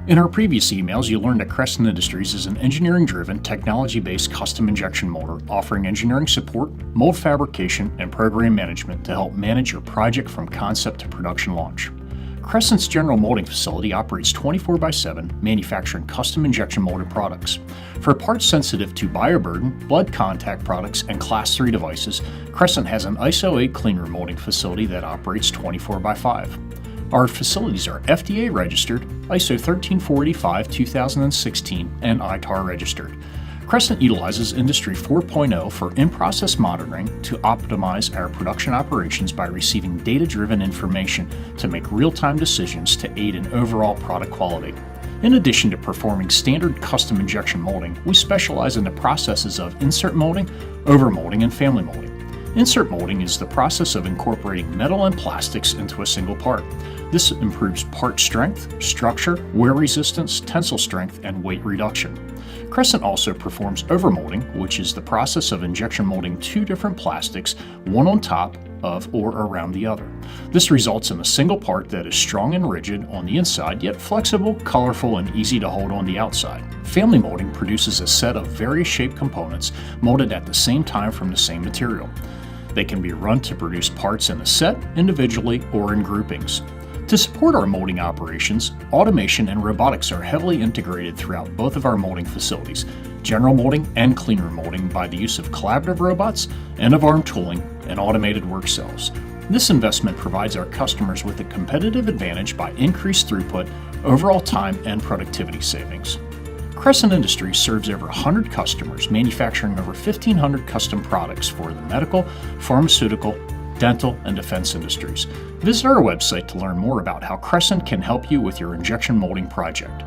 In our previous emails, you learned that Crescent Industries is an engineering-driven, technology-based custom injection molder offering engineering support, mold fabrication, and program management to help manage your project from concept to production launch. Crescent's general molding facility operates 24/7, manufacturing custom injection molded products. For parts sensitive to bioburden, blood contact products, and Class 3 devices, Crescent has an ISO 8 cleanroom molding facility that operates 24/5. Our facilities are FDA registered, ISO 13485-2016, and ITAR registered. Crescent utilizes Industry 4.0 for in-process monitoring to optimize our production operations by receiving data-driven information to make real-time decisions to aid in overall product quality. In addition to performing standard custom injection molding, we specialize in the processes of insert molding, overmolding, and family molding. Insert molding is the process of incorporating metal and plastics into a single part. This improves part strength, structure, wear resistance, tensile strength, and weight reduction. Crescent also performs overmolding, which is the process of injection molding two different plastics, one on top of or around the other. This results in a single part that is strong and rigid on the inside, yet flexible, colorful, and easy to hold on the outside. Family molding produces a set of various shaped components molded at the same time from the same material. They can be run to produce parts in a set, individually, or in groupings. To support our molding operations, automation and robotics are heavily integrated throughout both of our molding facilities, general molding and cleanroom molding, by the use of collaborative robots, end-of-arm tooling, and automated work cells. This investment provides our customers with a competitive advantage by increased throughput, overall time, and productivity savings. Crescent Industries serves over 100 customers, manufacturing over 1,500 custom products for the medical, pharmaceutical, dental, and defense industries. Visit our website to learn more about how Crescent can help you with your injection molding project.